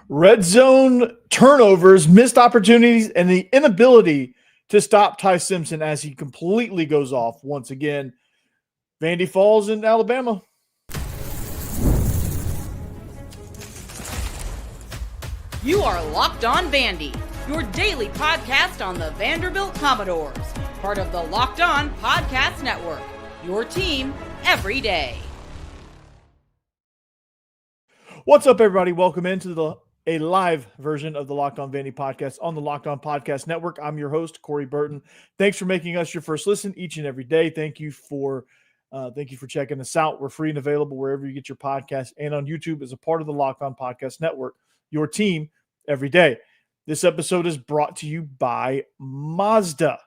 Red zone turnovers, missed opportunities, and the inability to stop Ty Simpson as he completely goes off once again. Vandy Falls in Alabama. You are Locked On Vandy, your daily podcast on the Vanderbilt Commodores, part of the Locked On Podcast Network, your team every day. What's up, everybody? Welcome into a live version of the Locked On Vandy podcast on the Locked On Podcast Network. I'm your host, Corey Burton. Thanks for making us your first listen each and every day. Thank you for checking us out. We're free and available wherever you get your podcast and on YouTube as a part of the Locked On Podcast Network, your team every day. This episode is brought to you by Mazda.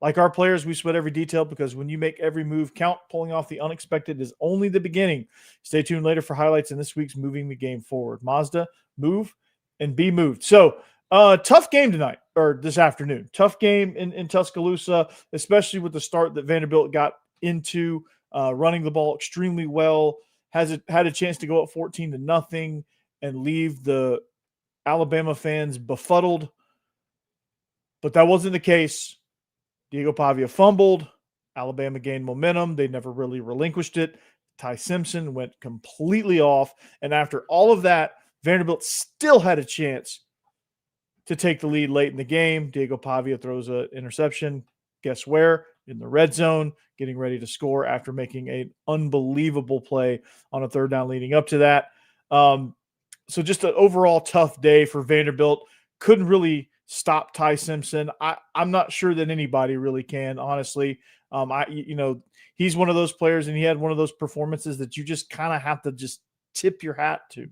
Like our players, we sweat every detail because when you make every move count, pulling off the unexpected is only the beginning. Stay tuned later for highlights in this week's Moving the Game Forward. Mazda, move and be moved. So, tough game tonight, or this afternoon. Tough game in Tuscaloosa, especially with the start that Vanderbilt got into, running the ball extremely well. Had a chance to go up 14-0 and leave the Alabama fans befuddled. But that wasn't the case. Diego Pavia fumbled. Alabama gained momentum. They never really relinquished it. Ty Simpson went completely off. And after all of that, Vanderbilt still had a chance to take the lead late in the game. Diego Pavia throws an interception. Guess where? In the red zone, getting ready to score after making an unbelievable play on a third down leading up to that. So just an overall tough day for Vanderbilt. Couldn't really stop Ty Simpson. I'm not sure that anybody really can, honestly. He's one of those players, and he had one of those performances that you just kind of have to just tip your hat to,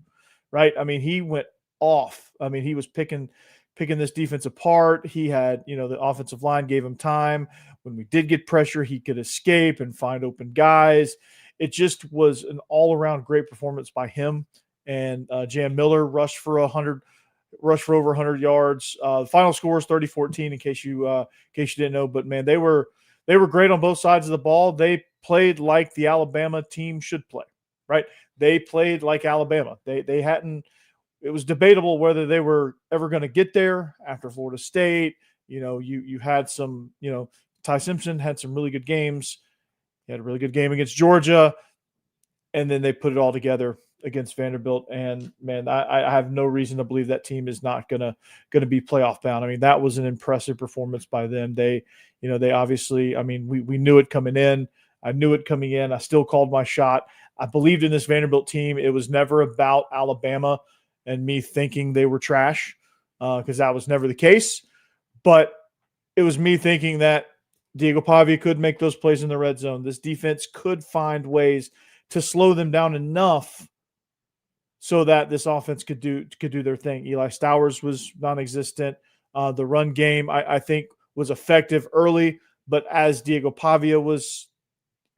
right? I mean, he went off. I mean, he was picking this defense apart. He had, the offensive line gave him time. When we did get pressure, he could escape and find open guys. It just was an all-around great performance by him. And Jan Miller rushed for over 100 yards. The final score is 30-14 in case you didn't know. But, man, they were great on both sides of the ball. They played like the Alabama team should play, right? They played like Alabama. They hadn't – it was debatable whether they were ever going to get there after Florida State. You had some – Ty Simpson had some really good games. He had a really good game against Georgia. And then they put it all together against Vanderbilt, and man, I have no reason to believe that team is not gonna be playoff bound. I mean, that was an impressive performance by them. They obviously, I mean, we knew it coming in. I knew it coming in. I still called my shot. I believed in this Vanderbilt team. It was never about Alabama and me thinking they were trash, because that was never the case. But it was me thinking that Diego Pavia could make those plays in the red zone. This defense could find ways to slow them down enough so that this offense could do their thing. Eli Stowers was non-existent. The run game, I think, was effective early, but as Diego Pavia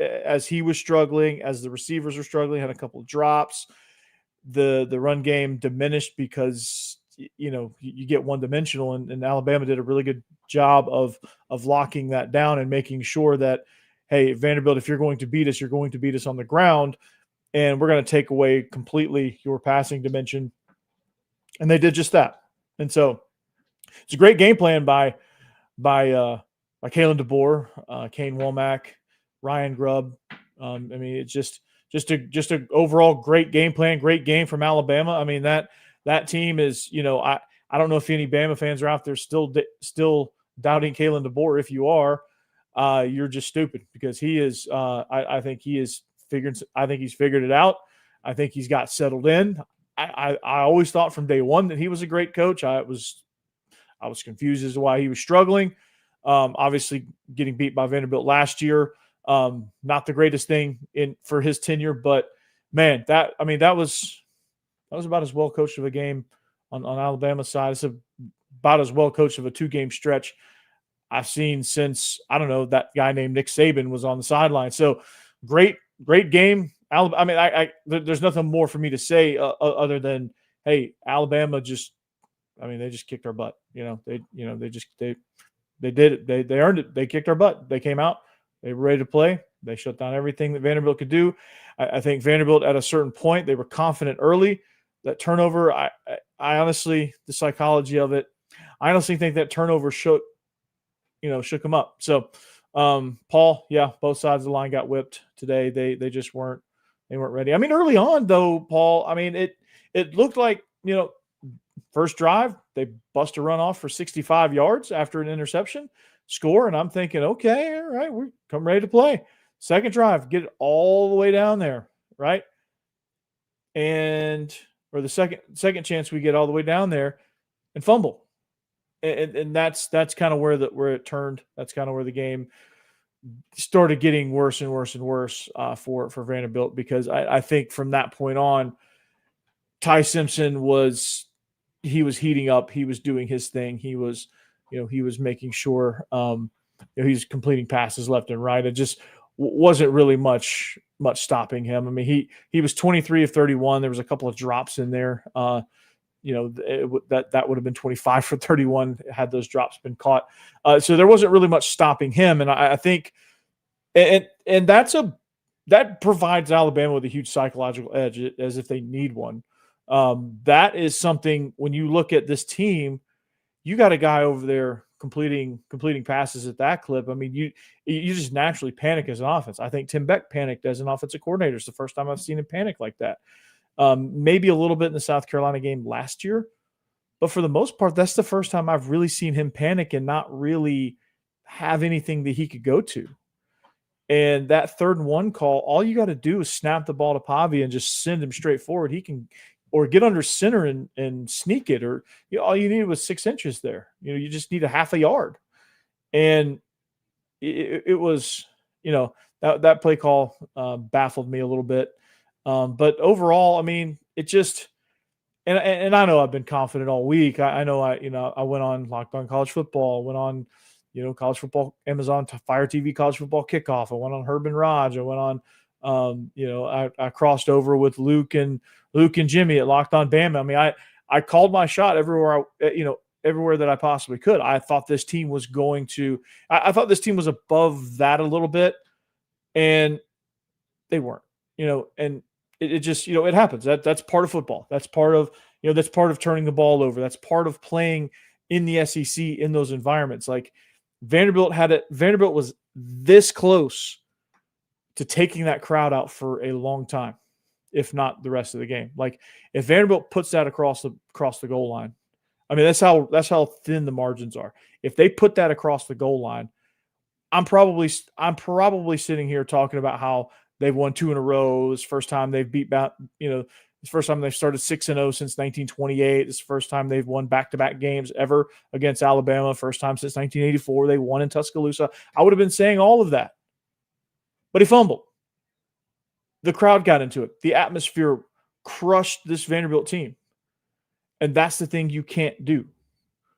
as he was struggling, as the receivers were struggling, had a couple of drops, the run game diminished because you get one-dimensional, and Alabama did a really good job of locking that down and making sure that, hey, Vanderbilt, if you're going to beat us, you're going to beat us on the ground. And we're going to take away completely your passing dimension. And they did just that. And so it's a great game plan by Kalen DeBoer, Kane Womack, Ryan Grubb. I mean, it's just a overall great game plan, great game from Alabama. I mean, that team is, I don't know if any Bama fans are out there still doubting Kalen DeBoer. If you are, you're just stupid, because he is, I think he's figured it out. I think he's got settled in. I always thought from day one that he was a great coach. I was confused as to why he was struggling. Obviously getting beat by Vanderbilt last year, not the greatest thing for his tenure, but man, that was about as well coached of a game on Alabama's side. It's about as well coached of a 2-game stretch I've seen since, I don't know, that guy named Nick Saban was on the sideline. So great game. I mean, there's nothing more for me to say other than, hey, Alabama they just kicked our butt. They did it. They earned it. They kicked our butt. They came out. They were ready to play. They shut down everything that Vanderbilt could do. I think Vanderbilt, at a certain point, they were confident early. that turnover, I honestly, the psychology of it, I honestly think that turnover shook him up. So, Paul, yeah, both sides of the line got whipped today. They just weren't ready. I mean, early on though, Paul, I mean, it looked like, first drive, they bust a run off for 65 yards after an interception, score, and I'm thinking, okay, all right, we're come ready to play. Second drive, get it all the way down there, right? Or the second chance we get all the way down there and fumble. And that's kind of where it turned. That's kind of where the game started getting worse and worse and worse for Vanderbilt, because I think from that point on, Ty Simpson was heating up. He was doing his thing. He was making sure he's completing passes left and right. It just wasn't really much stopping him. I mean, he was 23 of 31. There was a couple of drops in there. That would have been 25 for 31 had those drops been caught. So there wasn't really much stopping him. And I think, and that provides Alabama with a huge psychological edge, as if they need one. That is something, when you look at this team, you got a guy over there completing passes at that clip. I mean, you just naturally panic as an offense. I think Tim Beck panicked as an offensive coordinator. It's the first time I've seen him panic like that. Maybe a little bit in the South Carolina game last year, but for the most part, that's the first time I've really seen him panic and not really have anything that he could go to. And that 3rd and 1 call, all you got to do is snap the ball to Pavia and just send him straight forward. He can, or get under center and sneak it, or all you needed was 6 inches there. You just need a half a yard. And it was, that play call baffled me a little bit. But overall, I mean, it just, and I know I've been confident all week. I know I went on Locked On College Football, went on, College Football, Amazon Fire TV College Football Kickoff. I went on Herb and Raj. I went on, I crossed over with Luke and Jimmy at Locked On Bama. I mean, I called my shot everywhere everywhere that I possibly could. I thought this team was I thought this team was above that a little bit, and they weren't, and it just, it happens. That's part of football. That's part of turning the ball over. That's part of playing in the SEC in those environments. Like Vanderbilt was this close to taking that crowd out for a long time, if not the rest of the game. Like if Vanderbilt puts that across the goal line, I mean, that's how thin the margins are. If they put that across the goal line, I'm probably sitting here talking about how they've won 2 in a row. It's the first time they've beat back, it's the first time they've started 6-0 since 1928. It's the first time they've won back-to-back games ever against Alabama. First time since 1984 they won in Tuscaloosa. I would have been saying all of that. But he fumbled. The crowd got into it. The atmosphere crushed this Vanderbilt team. And that's the thing you can't do.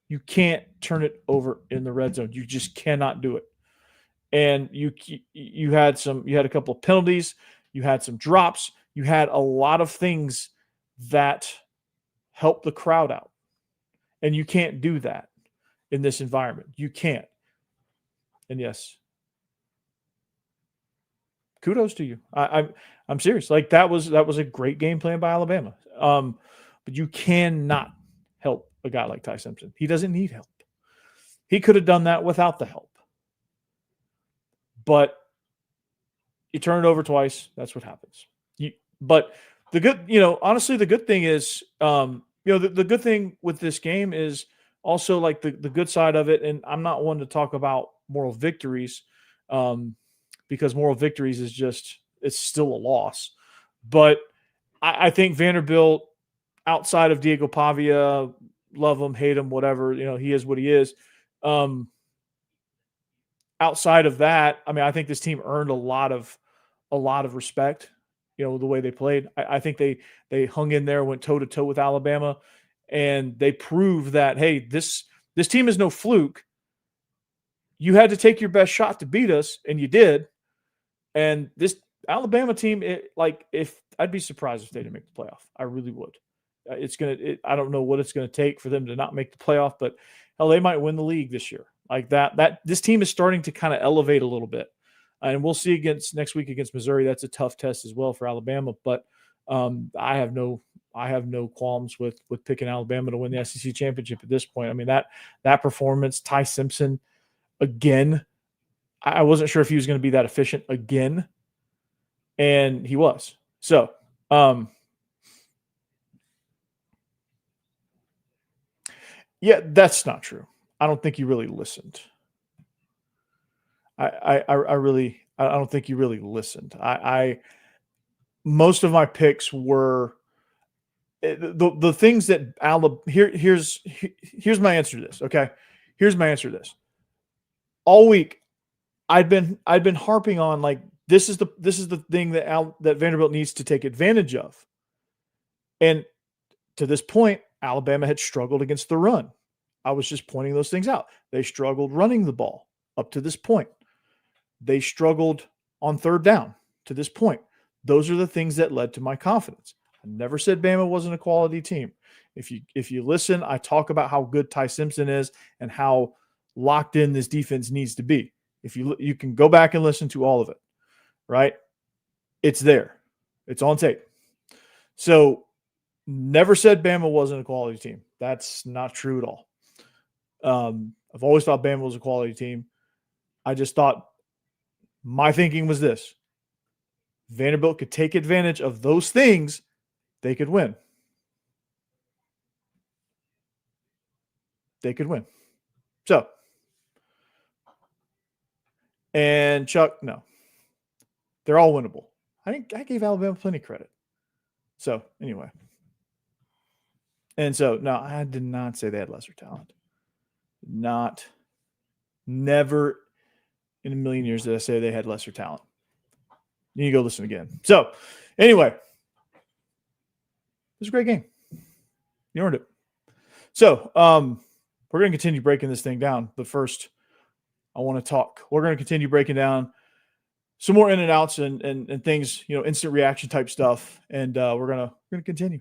You can't turn it over in the red zone. You just cannot do it. And you had a couple of penalties. You had some drops. You had a lot of things that helped the crowd out. And you can't do that in this environment. You can't. And yes, kudos to you. I'm serious. Like that was a great game plan by Alabama. But you cannot help a guy like Ty Simpson. He doesn't need help. He could have done that without the help. But you turn it over twice. That's what happens. But the good, honestly, the good thing is, the good thing with this game is also like the good side of it. And I'm not one to talk about moral victories, because moral victories it's still a loss. But I think Vanderbilt, outside of Diego Pavia, love him, hate him, whatever, he is what he is. Outside of that, I mean, I think this team earned a lot of respect, the way they played. I think they hung in there, went toe to toe with Alabama, and they proved that, hey, this team is no fluke. You had to take your best shot to beat us, and you did. And this Alabama team, if I'd be surprised if they didn't make the playoff. I really would. I don't know what it's going to take for them to not make the playoff, but hell, they might win the league this year. Like that this team is starting to kind of elevate a little bit. And we'll see next week against Missouri. That's a tough test as well for Alabama, but I have no I have no qualms with picking Alabama to win the SEC championship at this point. I mean, that performance, Ty Simpson, again, I wasn't sure if he was going to be that efficient again, and he was. So, yeah, that's not true. I don't think he really listened. I don't think he really listened. Most of my picks were the things that Alabama. Here's my answer to this. Okay, here's my answer to this. All week, I've been harping on like this is the thing that Vanderbilt needs to take advantage of, and to this point, Alabama had struggled against the run. I was just pointing those things out. They struggled running the ball up to this point. They struggled on third down to this point. Those are the things that led to my confidence. I never said Bama wasn't a quality team. If you listen, I talk about how good Ty Simpson is and how locked in this defense needs to be. If you can go back and listen to all of it, right? It's there. It's on tape. So never said Bama wasn't a quality team. That's not true at all. I've always thought Bama was a quality team. I just thought my thinking was this. Vanderbilt could take advantage of those things, they could win. They could win. So, and Chuck, no. They're all winnable. I gave Alabama plenty of credit. So, anyway. And so, no, I did not say they had lesser talent. Never in a million years did I say they had lesser talent. You go listen again. So, anyway, it was a great game. You earned it. So, we're going to continue breaking this thing down. But first, I want to talk. We're going to continue breaking down some more in and outs and things, instant reaction type stuff. And we're going to continue.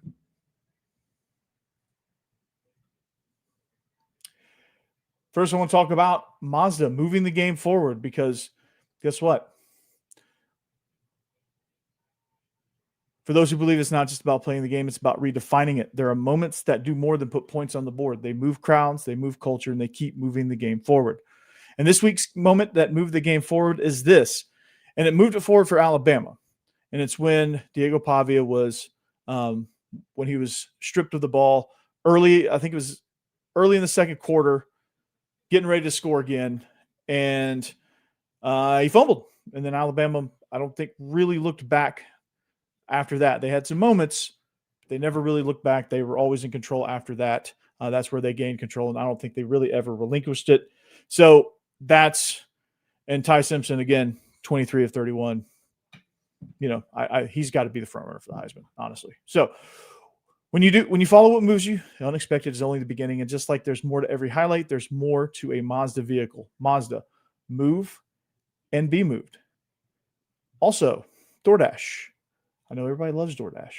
First, I want to talk about Mazda moving the game forward because guess what? For those who believe it's not just about playing the game, it's about redefining it. There are moments that do more than put points on the board. They move crowds, they move culture, and they keep moving the game forward. And this week's moment that moved the game forward is this. And it moved it forward for Alabama. And it's when Diego Pavia was, when he was stripped of the ball early, I think it was early in the second quarter, getting ready to score again. And he fumbled. And then Alabama, I don't think, really looked back after that. They had some moments. They never really looked back. They were always in control after that. That's where they gained control. And I don't think they really ever relinquished it. So and Ty Simpson, again, 23 of 31. He's got to be the front runner for the Heisman, honestly. So when you follow what moves you, the unexpected is only the beginning. And just like there's more to every highlight, there's more to a Mazda vehicle. Mazda, move and be moved. Also, DoorDash. I know everybody loves DoorDash.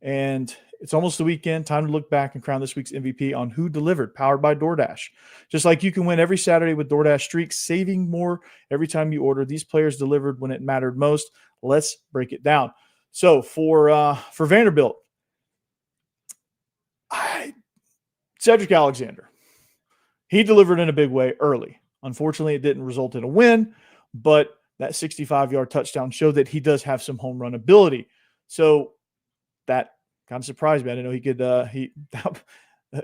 And it's almost the weekend. Time to look back and crown this week's MVP on Who Delivered, powered by DoorDash. Just like you can win every Saturday with DoorDash Streaks, saving more every time you order. These players delivered when it mattered most. Let's break it down. So for Vanderbilt, Cedric Alexander, he delivered in a big way early. Unfortunately, it didn't result in a win, but that 65-yard touchdown showed that he does have some home run ability. So that kind of surprised me. I didn't know he could.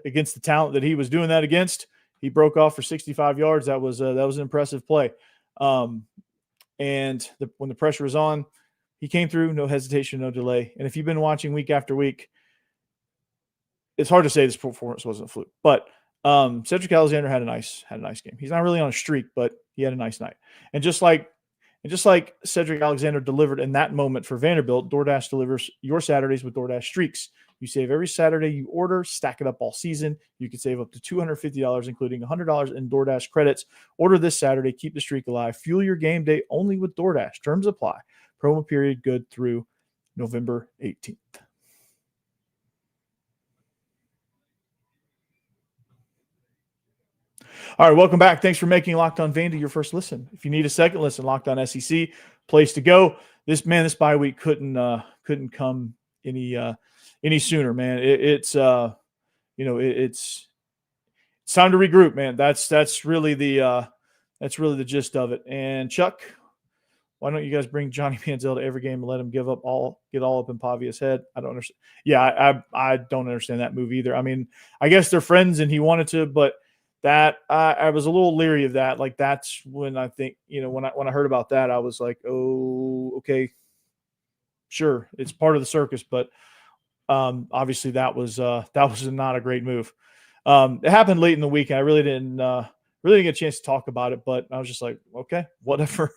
Against the talent that he was doing that against, he broke off for 65 yards. That was an impressive play. And when the pressure was on, he came through, no hesitation, no delay. And if you've been watching week after week, it's hard to say this performance wasn't a fluke. But Cedric Alexander had a nice game. He's not really on a streak, but he had a nice night. And just like Cedric Alexander delivered in that moment for Vanderbilt, DoorDash delivers your Saturdays with DoorDash Streaks. You save every Saturday you order, stack it up all season. You can save up to $250, including $100 in DoorDash credits. Order this Saturday. Keep the streak alive. Fuel your game day only with DoorDash. Terms apply. Promo period good through November 18th. All right, welcome back. Thanks for making Locked On Vandy your first listen. If you need a second listen, Locked On SEC, place to go. This bye week couldn't come any any sooner, man. It's time to regroup, man. That's really the gist of it. And Chuck, why don't you guys bring Johnny Manziel to every game and let him get all up in Pavia's head? I don't understand. Yeah, I don't understand that move either. I mean, I guess they're friends and he wanted to, but that I was a little leery of that. Like, that's when I think, when I heard about that, I was like, oh, okay, sure, it's part of the circus, but obviously that was not a great move. It happened late in the week, and I really didn't get a chance to talk about it, but I was just like, okay, whatever.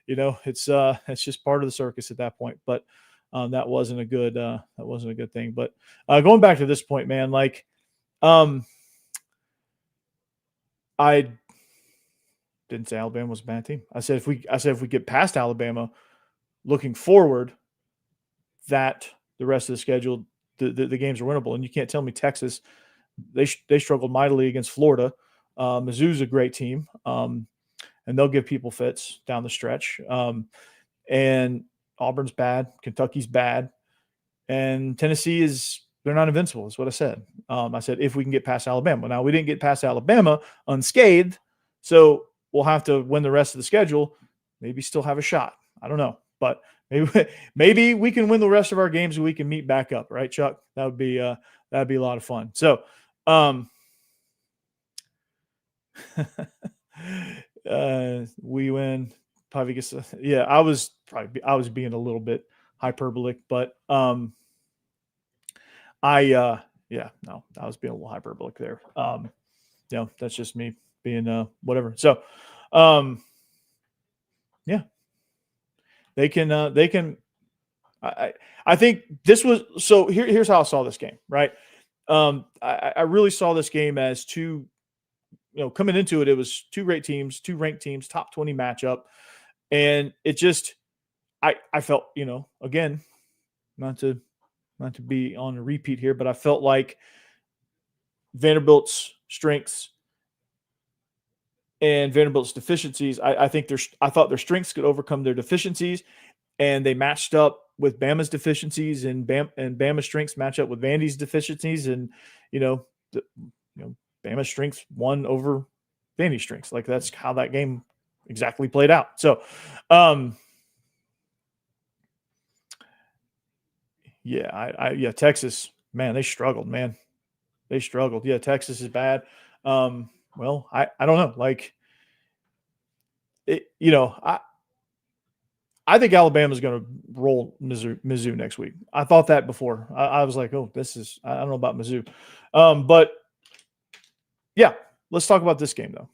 It's just part of the circus at that point. But that wasn't a good thing. But going back to this point, man, like, I didn't say Alabama was a bad team. I said if we get past Alabama, looking forward, that the rest of the schedule, the games are winnable. And you can't tell me Texas, they struggled mightily against Florida. Mizzou's a great team, and they'll give people fits down the stretch. And Auburn's bad, Kentucky's bad, and Tennessee they're not invincible, is what I said. I said if we can get past Alabama. Now, we didn't get past Alabama unscathed, so we'll have to win the rest of the schedule, maybe still have a shot. I don't know, but maybe we can win the rest of our games and we can meet back up, right, Chuck? That'd be a lot of fun. So, we win. Probably gets. Yeah, I was being a little bit hyperbolic, but I was being a little hyperbolic there. That's just me being whatever. So, yeah, they can. I think this was so. Here's how I saw this game. Right, I really saw this game as two. Coming into it, it was two great teams, two ranked teams, top 20 matchup, and it just, I felt, again, not to be on a repeat here, but I felt like Vanderbilt's strengths and Vanderbilt's deficiencies. I thought their strengths could overcome their deficiencies, and they matched up with Bama's deficiencies, and Bama's strengths match up with Vandy's deficiencies, and Bama's strengths won over Vandy's strengths. Like, that's how that game exactly played out. So, Texas, man, they struggled, man. They struggled. Yeah, Texas is bad. Well, I don't know. Like, I think Alabama's going to roll Mizzou next week. I thought that before. I was like, oh, I don't know about Mizzou. But yeah, let's talk about this game though.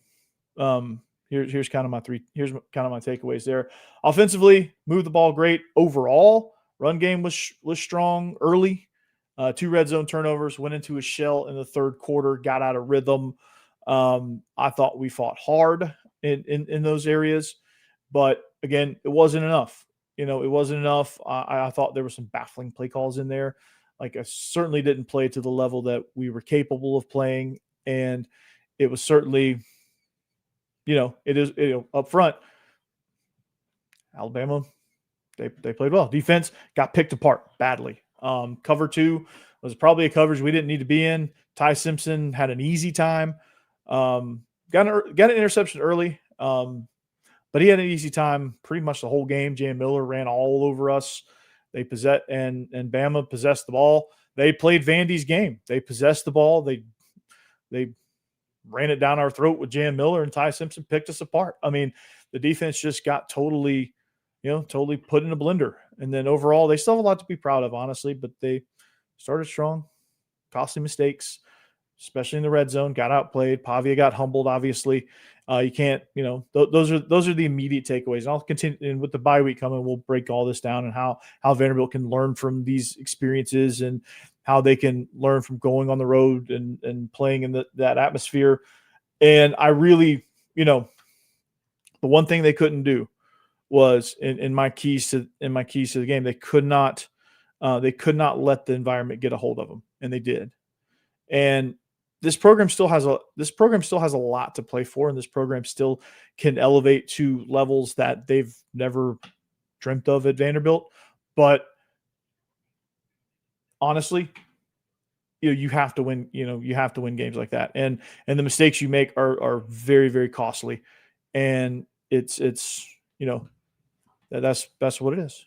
Here's kind of my takeaways there. Offensively, moved the ball great overall. Run game was strong early. 2 red zone turnovers, went into a shell in the third quarter, got out of rhythm. I thought we fought hard in those areas, but again, it wasn't enough. It wasn't enough. I thought there were some baffling play calls in there. Like, I certainly didn't play to the level that we were capable of playing. And it was certainly, it is up front. Alabama, they played well. Defense got picked apart badly. Cover 2 was probably a coverage we didn't need to be in. Ty Simpson had an easy time. Got an interception early, but he had an easy time pretty much the whole game. Jay Miller ran all over us. They and Bama possessed the ball. They played Vandy's game. They possessed the ball. They ran it down our throat with Jay Miller, and Ty Simpson picked us apart. I mean, the defense just got totally put in a blender. And then overall, they still have a lot to be proud of, honestly, but they started strong, costly mistakes, especially in the red zone, got outplayed. Pavia got humbled, obviously. You can't, those are the immediate takeaways. And I'll continue, and with the bye week coming, we'll break all this down and how Vanderbilt can learn from these experiences and how they can learn from going on the road and playing in that atmosphere. And I really, the one thing they couldn't do was in my keys to the game, they could not let the environment get a hold of them, and they did. And this program still has a lot to play for, and this program still can elevate to levels that they've never dreamt of at Vanderbilt. But honestly, you have to win. You have to win games like that, and the mistakes you make are very, very costly, and it's that's what it is.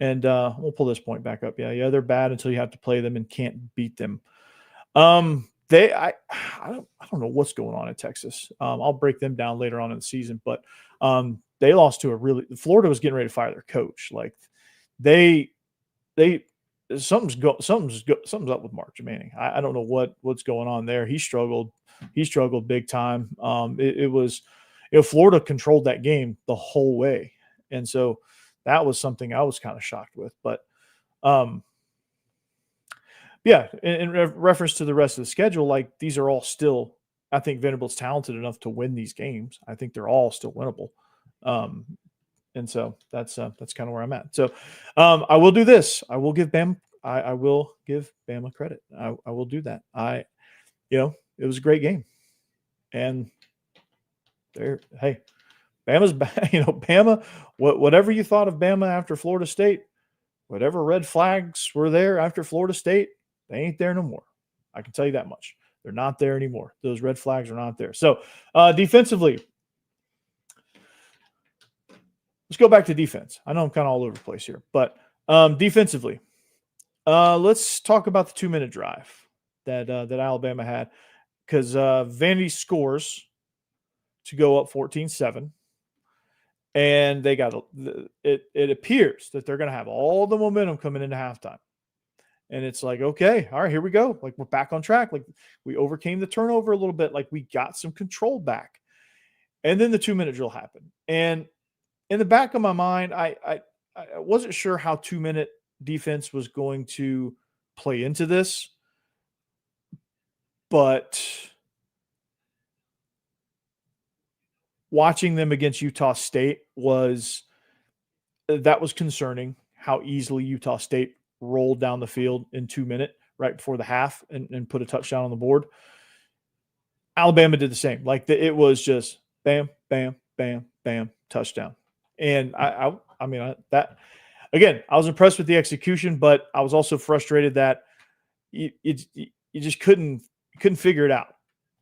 And we'll pull this point back up. Yeah, they're bad until you have to play them and can't beat them. I don't know what's going on in Texas. I'll break them down later on in the season, but they lost to Florida was getting ready to fire their coach. Like they something's up with Mark Manning. I don't know what's going on there. He struggled big time. It was Florida controlled that game the whole way, and so that was something I was kind of shocked with. But yeah, in reference to the rest of the schedule, like these are all still, I think Vanderbilt's talented enough to win these games. I think they're all still winnable. And so that's kind of where I'm at. So I will do this. I will give Bama. I will give Bama credit. I will do that. It was a great game, and hey, Bama's Bama. Whatever you thought of Bama after Florida State, whatever red flags were there after Florida State, they ain't there no more. I can tell you that much. They're not there anymore. Those red flags are not there. So defensively. Let's go back to defense. I know I'm kind of all over the place here, but defensively, let's talk about the 2-minute drive that Alabama had, because Vandy scores to go up 14-7, and they got it appears that they're going to have all the momentum coming into halftime, and it's like, okay, all right, here we go. Like we're back on track. Like we overcame the turnover a little bit. Like we got some control back, and then the 2-minute drill happened, and in the back of my mind, I wasn't sure how 2-minute defense was going to play into this, but watching them against Utah State was concerning. How easily Utah State rolled down the field in 2-minute right before the half and put a touchdown on the board. Alabama did the same. Like it was just bam, bam, bam, bam, touchdown. And I mean, that again, I was impressed with the execution, but I was also frustrated that you just couldn't figure it out.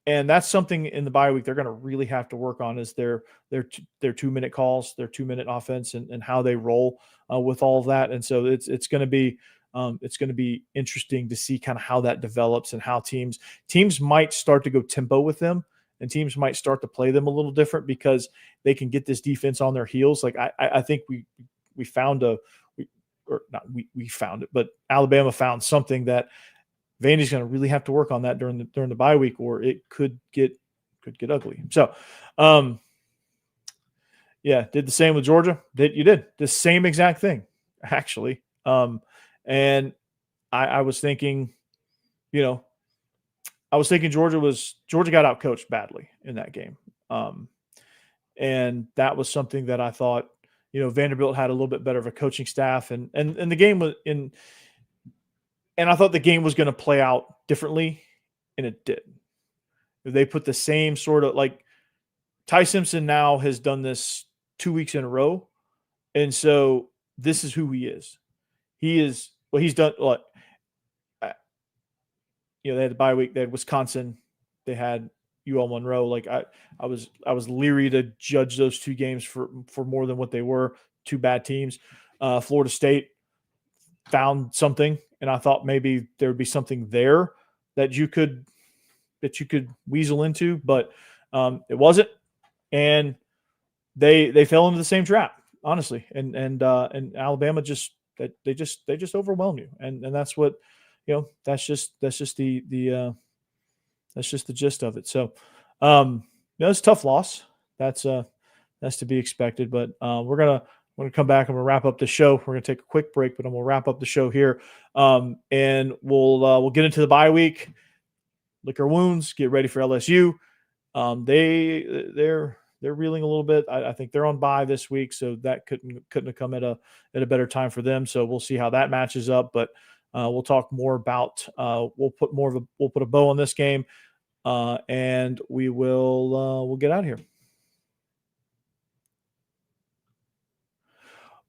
And that's something in the bye week they're going to really have to work on, is their 2-minute calls, their 2-minute offense, and how they roll with all of that. And so it's going to be interesting to see kind of how that develops, and how teams might start to go tempo with them. And teams might start to play them a little different because they can get this defense on their heels. Like I think we found we found it, but Alabama found something that Vandy's going to really have to work on that during the bye week, or it could get ugly. So, yeah, did the same with Georgia. You did the same exact thing, actually. And I was thinking, Georgia got outcoached badly in that game. And that was something that I thought, Vanderbilt had a little bit better of a coaching staff, and the game was and I thought the game was going to play out differently, and it did. They put the same sort of, like, Ty Simpson now has done this 2 weeks in a row. And so this is who he is. He's done what, they had the bye week, they had Wisconsin, they had UL Monroe. Like I was leery to judge those two games for more than what they were. Two bad teams. Florida State found something, and I thought maybe there would be something there that you could weasel into, but it wasn't, and they fell into the same trap, honestly. And Alabama just overwhelmed you, and that's what that's just the gist of it. So it's a tough loss. That's to be expected, but we're gonna come back and we'll wrap up the show. We're gonna take a quick break, but I'm gonna wrap up the show here, and we'll get into the bye week, lick our wounds, get ready for LSU. They're reeling a little bit. I think they're on bye this week, so that couldn't have come at a better time for them. So we'll see how that matches up, but we'll talk more about. We'll put a bow on this game, and we'll get out of here.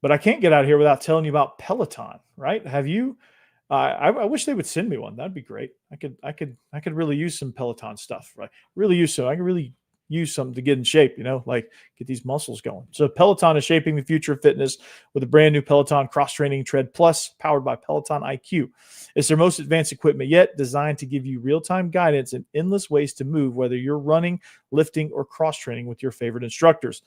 But I can't get out of here without telling you about Peloton, right? Have you I wish they would send me one. That'd be great. I could really use some Peloton stuff, right? Really use some. I could really use something to get in shape, like get these muscles going. So Peloton is shaping the future of fitness with a brand new Peloton cross-training Tread Plus powered by Peloton IQ. It's their most advanced equipment yet, designed to give you real-time guidance and endless ways to move, whether you're running, lifting, or cross-training with your favorite instructors.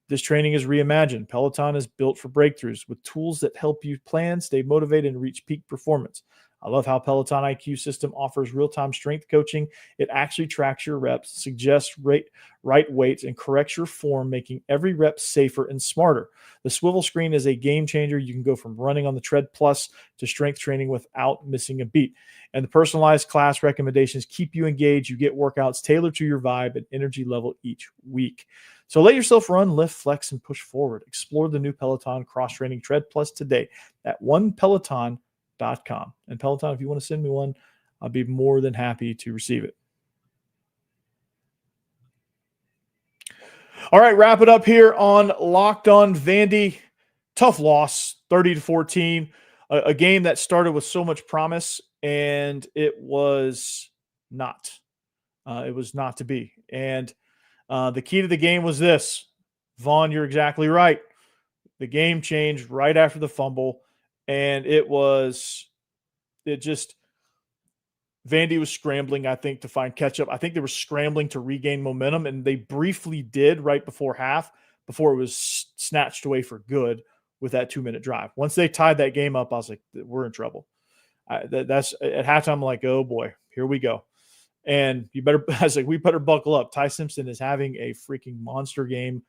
This training is reimagined. Peloton is built for breakthroughs with tools that help you plan, stay motivated, and reach peak performance. I love how Peloton IQ system offers real-time strength coaching. It actually tracks your reps, suggests right weights, and corrects your form, making every rep safer and smarter. The swivel screen is a game changer. You can go from running on the Tread Plus to strength training without missing a beat. And the personalized class recommendations keep you engaged. You get workouts tailored to your vibe and energy level each week. So let yourself run, lift, flex, and push forward. Explore the new Peloton cross-training Tread Plus today at onepeloton.com. And Peloton, if you want to send me one, I'll be more than happy to receive it. All right, wrap it up here on Locked On Vandy. Tough loss, 30-14. A game that started with so much promise, and it was not. It was not to be. And the key to the game was this. Vaughn, you're exactly right. The game changed right after the fumble, and Vandy was scrambling, I think, to find catch-up. I think they were scrambling to regain momentum, and they briefly did right before half, before it was snatched away for good with that 2-minute drive. Once they tied that game up, I was like, we're in trouble. That's at halftime, I'm like, oh boy, here we go. And we better buckle up. Ty Simpson is having a freaking monster game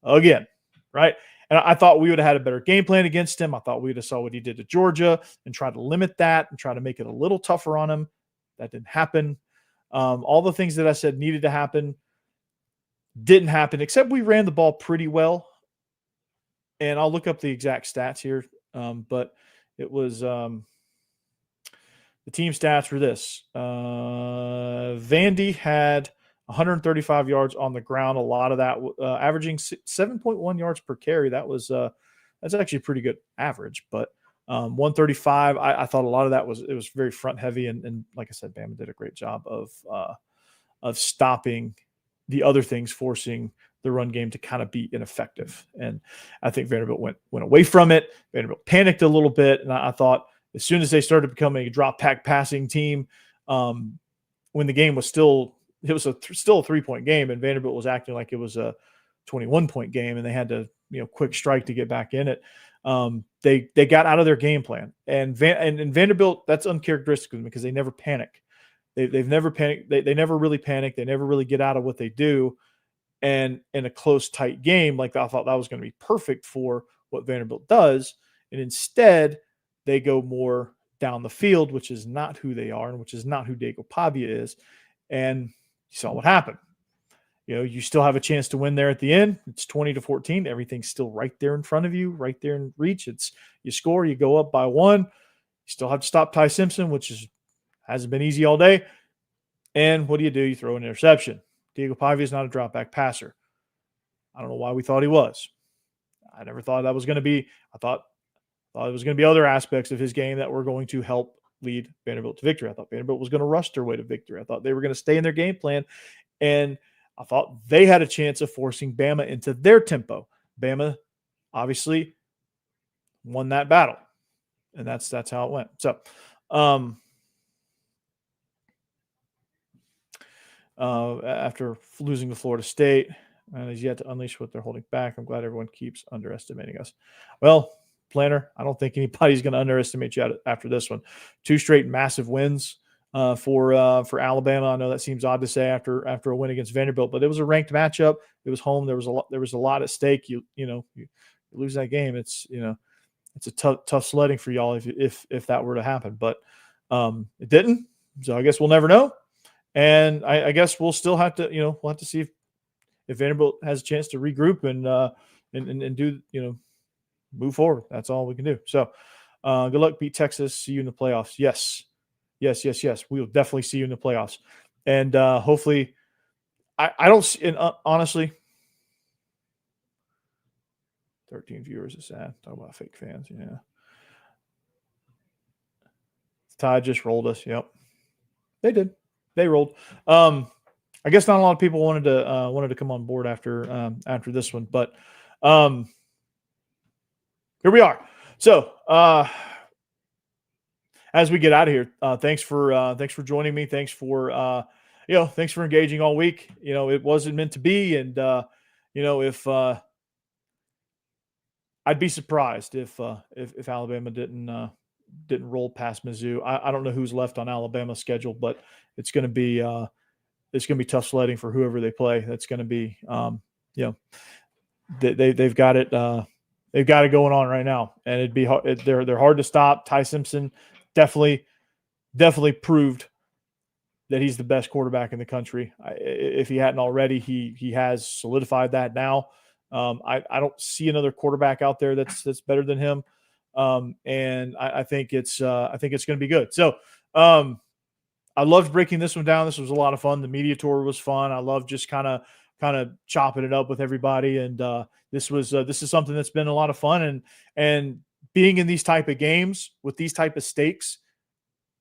again, right? And I thought we would have had a better game plan against him. I thought we would have saw what he did to Georgia and try to limit that and try to make it a little tougher on him. That didn't happen. All the things that I said needed to happen didn't happen, except we ran the ball pretty well. And I'll look up the exact stats here. But it was the team stats were this. Vandy had 135 yards on the ground. A lot of that averaging 7.1 yards per carry. That's actually a pretty good average. But 135, I thought a lot of that was very front heavy. And like I said, Bama did a great job of stopping the other things, forcing the run game to kind of be ineffective. And I think Vanderbilt went away from it. Vanderbilt panicked a little bit. And I thought as soon as they started becoming a drop back passing team, when the game was still a 3-point game and Vanderbilt was acting like it was a 21-point game and they had to, quick strike to get back in it. They got out of their game plan, and Vanderbilt, that's uncharacteristic of them because they never panic. They've never panicked. They never really panic. They never really get out of what they do. And in a close, tight game, like I thought that was going to be perfect for what Vanderbilt does. And instead they go more down the field, which is not who they are and which is not who Diego Pavia is. And you saw what happened. You still have a chance to win there at the end. It's 20-14. Everything's still right there in front of you, right there in reach. You score, you go up by 1. You still have to stop Ty Simpson, which hasn't been easy all day. And what do? You throw an interception. Diego Pavia is not a drop back passer. I don't know why we thought he was. I never thought that was going to be. I thought it was going to be other aspects of his game that were going to help lead Vanderbilt to victory. I thought Vanderbilt was going to rush their way to victory. I thought they were going to stay in their game plan. And I thought they had a chance of forcing Bama into their tempo. Bama obviously won that battle. And that's how it went. So, after losing to Florida State, and has yet to unleash what they're holding back. I'm glad everyone keeps underestimating us. Well, Planner, I don't think anybody's going to underestimate you after this one. 2 straight massive wins for Alabama. I know that seems odd to say after a win against Vanderbilt, but it was a ranked matchup. It was home. There was a lot at stake. You lose that game. It's a tough sledding for y'all if that were to happen, but it didn't. So I guess we'll never know. And I guess we'll still have to, we'll have to see if Vanderbilt has a chance to regroup and do, move forward. That's all we can do. So good luck. Beat Texas. See you in the playoffs. Yes. We will definitely see you in the playoffs. And hopefully I don't see, and honestly, 13 viewers is sad. Talk about fake fans. Yeah. Tide just rolled us. Yep, they did. They rolled. I guess not a lot of people wanted to come on board after this one, but here we are. So as we get out of here, thanks for joining me. Thanks for thanks for engaging all week. It wasn't meant to be, and if I'd be surprised if Alabama didn't roll past Mizzou. I don't know who's left on Alabama's schedule, but it's going to be tough sledding for whoever they play. That's going to be they've got it going on right now, and it'd be hard. They're hard to stop. Ty Simpson definitely proved that he's the best quarterback in the country. If he hadn't already, he has solidified that now. I don't see another quarterback out there that's better than him. And I think it's going to be good. So I loved breaking this one down. This was a lot of fun. The media tour was fun. I love just kind of chopping it up with everybody. And this is something that's been a lot of fun. And being in these type of games with these type of stakes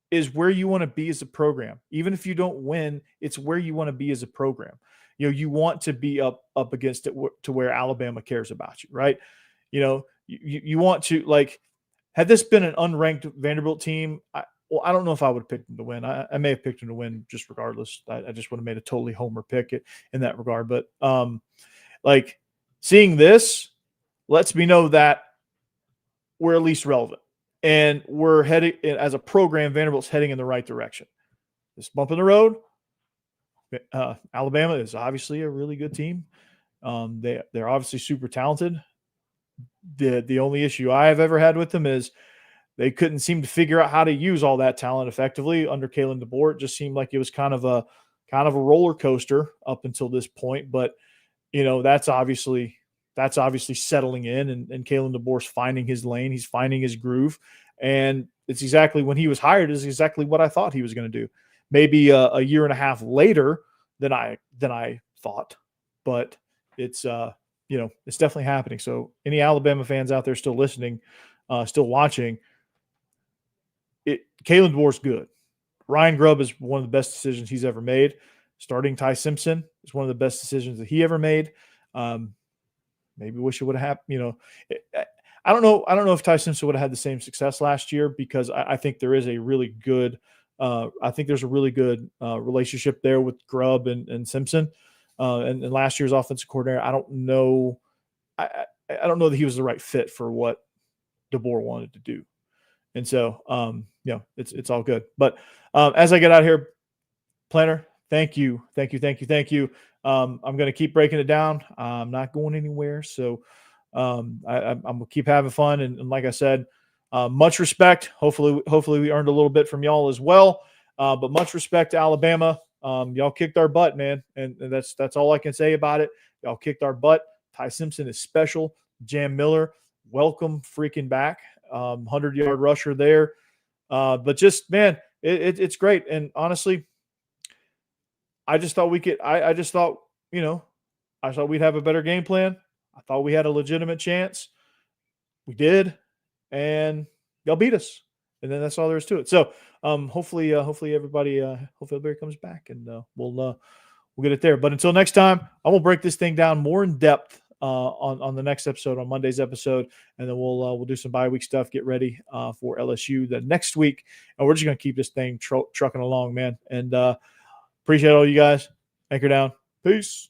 is where you want to be as a program. Even if you don't win, it's where you want to be as a program. You want to be up against it to where Alabama cares about you, right? You want to, like, had this been an unranked Vanderbilt team, I don't know if I would have picked them to win. I may have picked them to win just regardless. I just would have made a totally homer pick in that regard. But like, seeing this lets me know that we're at least relevant. And we're heading, as a program, Vanderbilt's heading in the right direction. This bump in the road, Alabama is obviously a really good team. They're obviously super talented. The only issue I have ever had with them is they couldn't seem to figure out how to use all that talent effectively under Kalen DeBoer. It just seemed like it was kind of a roller coaster up until this point. But that's obviously settling in, and Kalen DeBoer's finding his lane. He's finding his groove, and it's exactly, when he was hired, is exactly what I thought he was going to do. Maybe a year and a half later than I thought, but it's it's definitely happening. So any Alabama fans out there still listening, still watching, Kalen DeBoer's good. Ryan Grubb is one of the best decisions he's ever made. Starting Ty Simpson is one of the best decisions that he ever made. Maybe wish it would have happened. I don't know if Ty Simpson would have had the same success last year, because I think there is a really good relationship there with Grubb and Simpson. And last year's offensive coordinator, I don't know that he was the right fit for what DeBoer wanted to do. And so, it's all good. But as I get out here, Planner, thank you. I'm going to keep breaking it down. I'm not going anywhere. So I'm going to keep having fun. And like I said, much respect. Hopefully we earned a little bit from y'all as well. But much respect to Alabama. Y'all kicked our butt, man. And that's all I can say about it. Y'all kicked our butt. Ty Simpson is special. Jam Miller, welcome freaking back. 100-yard rusher there. But just, man, it's great. And honestly, I just thought I thought we'd have a better game plan. I thought we had a legitimate chance. We did. And y'all beat us. And then that's all there is to it. So hopefully everybody comes back, and we'll get it there. But until next time, I'm gonna break this thing down more in depth on the next episode, on Monday's episode, and then we'll do some bye week stuff. Get ready for LSU the next week, and we're just gonna keep this thing trucking along, man. And appreciate all you guys. Anchor down. Peace.